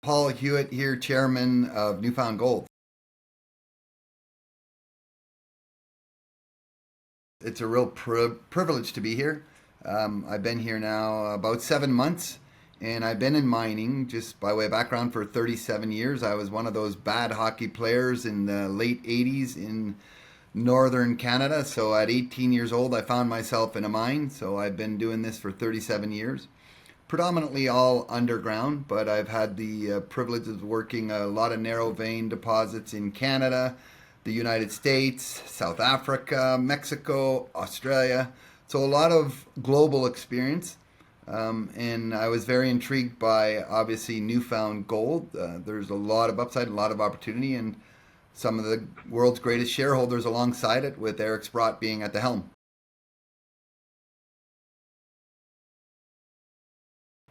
Paul Huet here, Chairman of Newfound Gold. It's a real privilege to be here. I've been here now about 7 months, and I've been in mining, just by way of background, for 37 years. I was one of those bad hockey players in the late 80s in northern Canada. So at 18 years old, I found myself in a mine. So I've been doing this for 37 years. Predominantly all underground, but I've had the privilege of working a lot of narrow vein deposits in Canada, the United States, South Africa, Mexico, Australia. So a lot of global experience. And I was very intrigued by obviously Newfound Gold. There's a lot of upside, a lot of opportunity, and some of the world's greatest shareholders alongside it, with Eric Sprott being at the helm.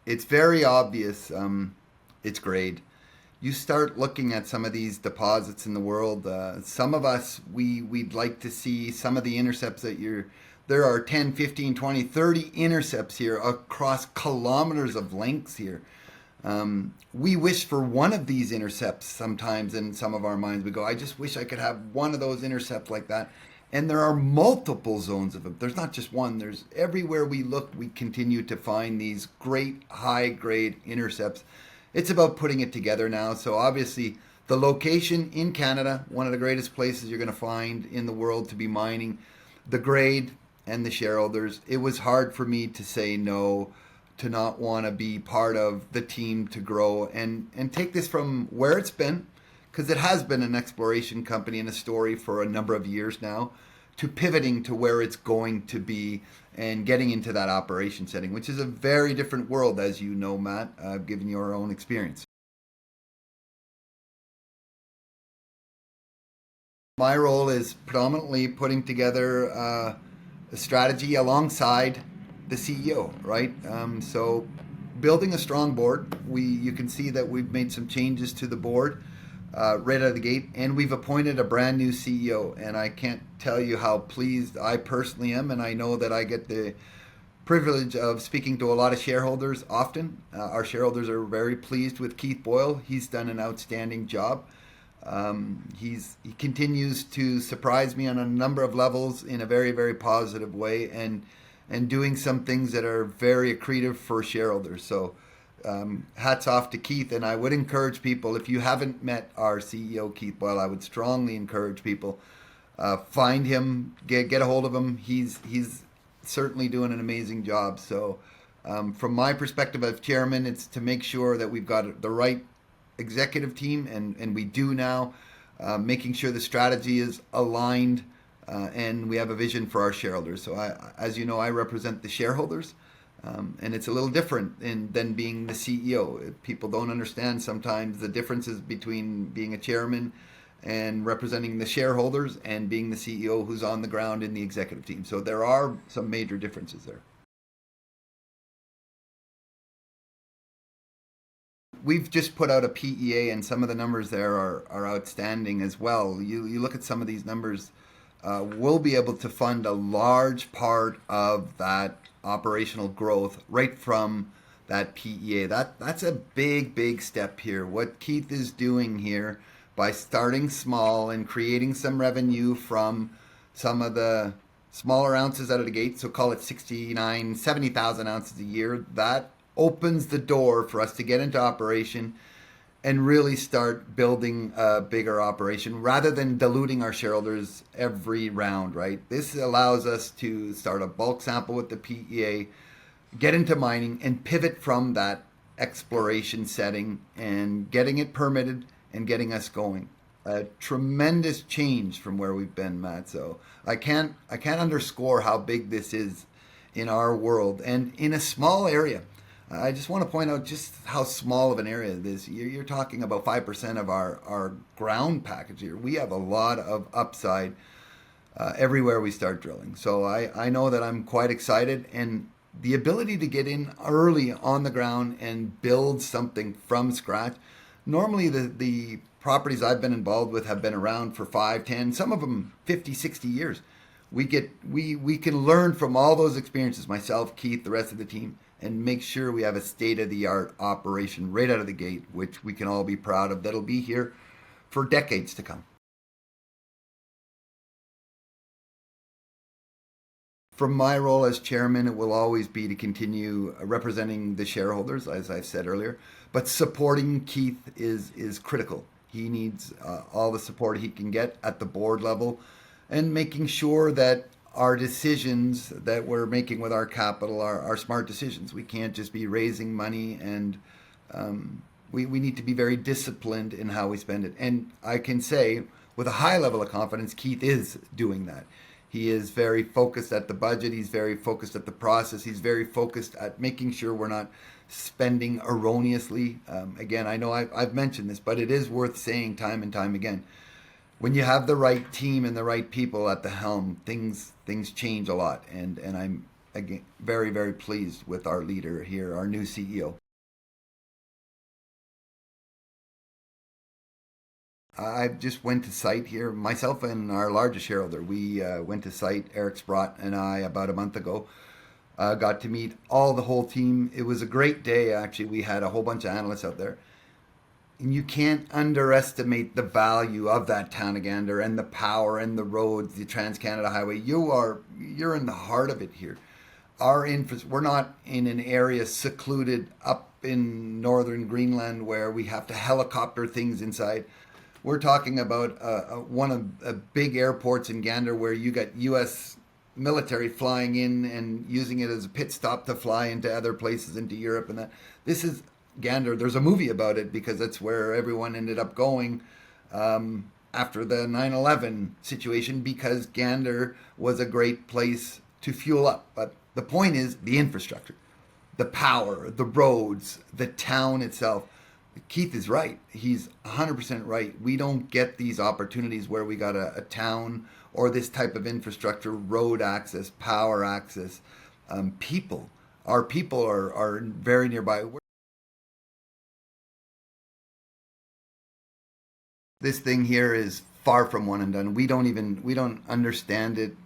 It's very obvious. It's grade. You start looking at some of these deposits in the world. Some of us, we'd like to see some of the intercepts that you're. There are 10, 15, 20, 30 intercepts here across kilometers of lengths here. We wish for one of these intercepts sometimes in some of our minds. We go, I just wish I could have one of those intercepts like that. And there are multiple zones of them. There's not just one. There's everywhere we look, we continue to find these great high grade intercepts. It's about putting it together now. So obviously the location in Canada, one of the greatest places you're going to find in the world to be mining, the grade and the shareholders. It was hard for me to say no, to not want to be part of the team to grow and take this from where it's been, because it has been an exploration company and a story for a number of years now, to pivoting to where it's going to be and getting into that operation setting, which is a very different world, as you know, Matt, given your own experience. My role is predominantly putting together a strategy alongside the CEO, right? So building a strong board. You can see that we've made some changes to the board right out of the gate, and we've appointed a brand new CEO. And I can't tell you how pleased I personally am, and I know that I get the privilege of speaking to a lot of shareholders often. Our shareholders are very pleased with Keith Boyle. He's done an outstanding job. He continues to surprise me on a number of levels in a very, very positive way, and doing some things that are very accretive for shareholders. So hats off to Keith, and I would encourage people, if you haven't met our CEO Keith Boyle, I would strongly encourage people, find him, get a hold of him. He's certainly doing an amazing job. So from my perspective as chairman, it's to make sure that we've got the right executive team, and we do now, making sure the strategy is aligned, and we have a vision for our shareholders. So as you know, I represent the shareholders, and it's a little different than being the CEO. People don't understand sometimes the differences between being a chairman and representing the shareholders and being the CEO who's on the ground in the executive team. So there are some major differences there. We've just put out a PEA, and some of the numbers there are outstanding as well. You look at some of these numbers, we'll be able to fund a large part of that operational growth right from that PEA. That's a big, big step here. What Keith is doing here by starting small and creating some revenue from some of the smaller ounces out of the gate, so call it 69, 70,000 ounces a year, that opens the door for us to get into operation and really start building a bigger operation rather than diluting our shareholders every round, right? This allows us to start a bulk sample with the PEA, get into mining, and pivot from that exploration setting and getting it permitted and getting us going. A tremendous change from where we've been, Matt. So I can't underscore how big this is in our world and in a small area. I just want to point out just how small of an area it is. You're talking about 5% of our ground package here. We have a lot of upside everywhere we start drilling. So I know that I'm quite excited, and the ability to get in early on the ground and build something from scratch. Normally the properties I've been involved with have been around for 5, 10, some of them 50, 60 years. We can learn from all those experiences, myself, Keith, the rest of the team, and make sure we have a state-of-the-art operation right out of the gate, which we can all be proud of. That'll be here for decades to come. From my role as chairman, it will always be to continue representing the shareholders, as I said earlier, but supporting Keith is critical. He needs all the support he can get at the board level, and making sure that our decisions that we're making with our capital are smart decisions. We can't just be raising money, and we need to be very disciplined in how we spend it. And I can say with a high level of confidence, Keith is doing that. He is very focused at the budget. He's very focused at the process. He's very focused at making sure we're not spending erroneously. Again, I know I've mentioned this, but it is worth saying time and time again. When you have the right team and the right people at the helm, things change a lot. And I'm, again, very, very pleased with our leader here, our new CEO. I just went to site here, myself and our largest shareholder. We went to site, Eric Sprott and I, about a month ago. Got to meet the whole team. It was a great day, actually. We had a whole bunch of analysts out there. And you can't underestimate the value of that town of Gander and the power and the roads, the Trans-Canada Highway. You're in the heart of it here. We're not in an area secluded up in northern Greenland where we have to helicopter things inside. We're talking about one of the big airports in Gander where you got U.S. military flying in and using it as a pit stop to fly into other places, into Europe and that. This is Gander. There's a movie about it because that's where everyone ended up going after the 9/11 situation, because Gander was a great place to fuel up. But the point is the infrastructure, the power, the roads, the town itself. Keith is right. He's 100% right. We don't get these opportunities where we got a town or this type of infrastructure, road access, power access, people. Our people are very nearby. This thing here is far from one and done. We don't understand it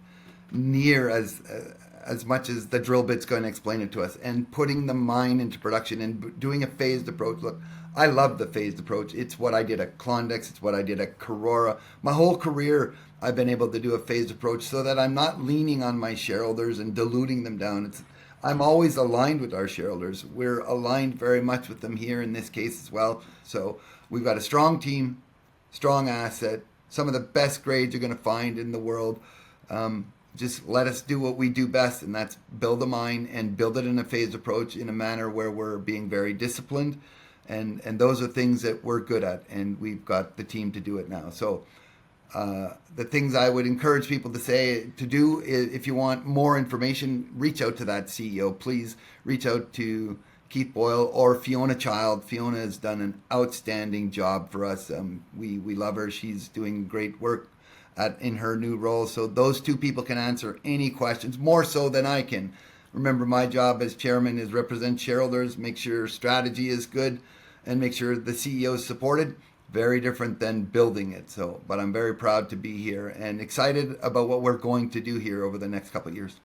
near as much as the drill bit's going to explain it to us. And putting the mine into production and doing a phased approach. Look, I love the phased approach. It's what I did at Klondike. It's what I did at Karora. My whole career, I've been able to do a phased approach so that I'm not leaning on my shareholders and diluting them down. I'm always aligned with our shareholders. We're aligned very much with them here in this case as well. So we've got a strong team, strong asset, some of the best grades you're going to find in the world. Just let us do what we do best, and that's build a mine and build it in a phased approach in a manner where we're being very disciplined. And those are things that we're good at, and we've got the team to do it now. So the things I would encourage people to do is, if you want more information, reach out to that CEO. Please reach out to Keith Boyle or Fiona Child. Fiona has done an outstanding job for us. We love her. She's doing great work in her new role. So those two people can answer any questions, more so than I can. Remember, my job as chairman is represent shareholders, make sure strategy is good, and make sure the CEO is supported. Very different than building it. But I'm very proud to be here and excited about what we're going to do here over the next couple of years.